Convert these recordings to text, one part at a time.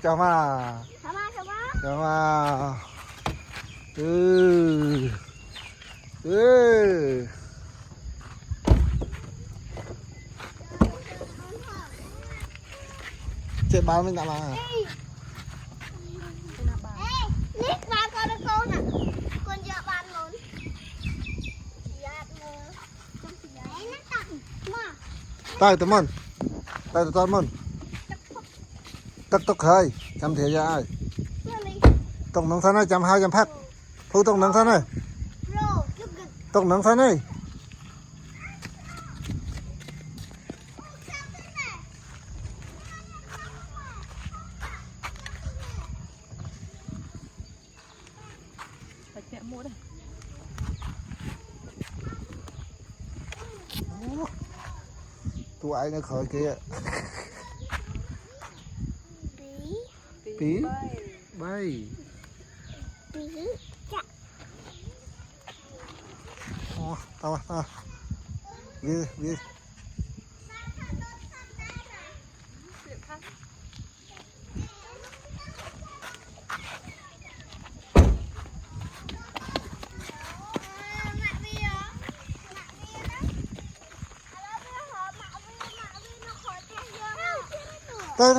Chào mà. Chào mà. Chơi bao mình đã mà. Tay tụi mình. Tay tụi mình. Tắc tốc hơi. Chăm thiệt ra ai. Tổng nâng thân ơi, chăm hai chăm phát. Thu tổng nâng thân ơi. Tổng nâng thân ơi. Mua đây. Tụi ai nó khỏi kia. Tí bay. Tao à. Đi. Tới.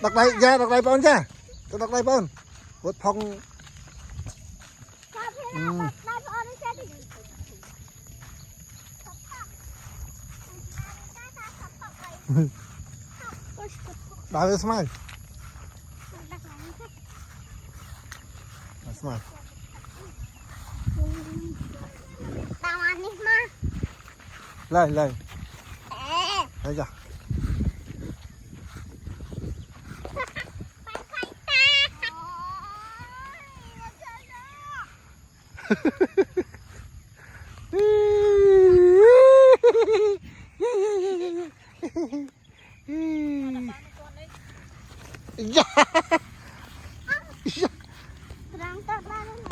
Đặt đây ra, đặt đây bọn cha. Tôi đặt đây bọn. Vượt phong. Đào về smile. Smile. Lại. Đây chưa?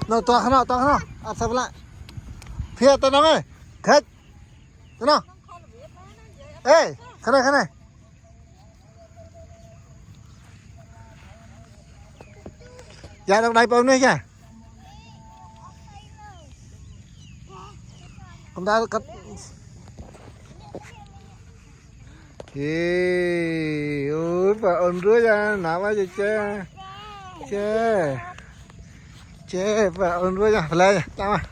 Nó to nó. À sao lại? Phía tao nó ơi. Khách. Tao nó. Ê, khăn này. Dạ đằng đây bông nữa kìa. Không ta cắt. Ôi bà ôn rưới ra nào mà chơi. Bà ôn rưới ra. Lên, tao à.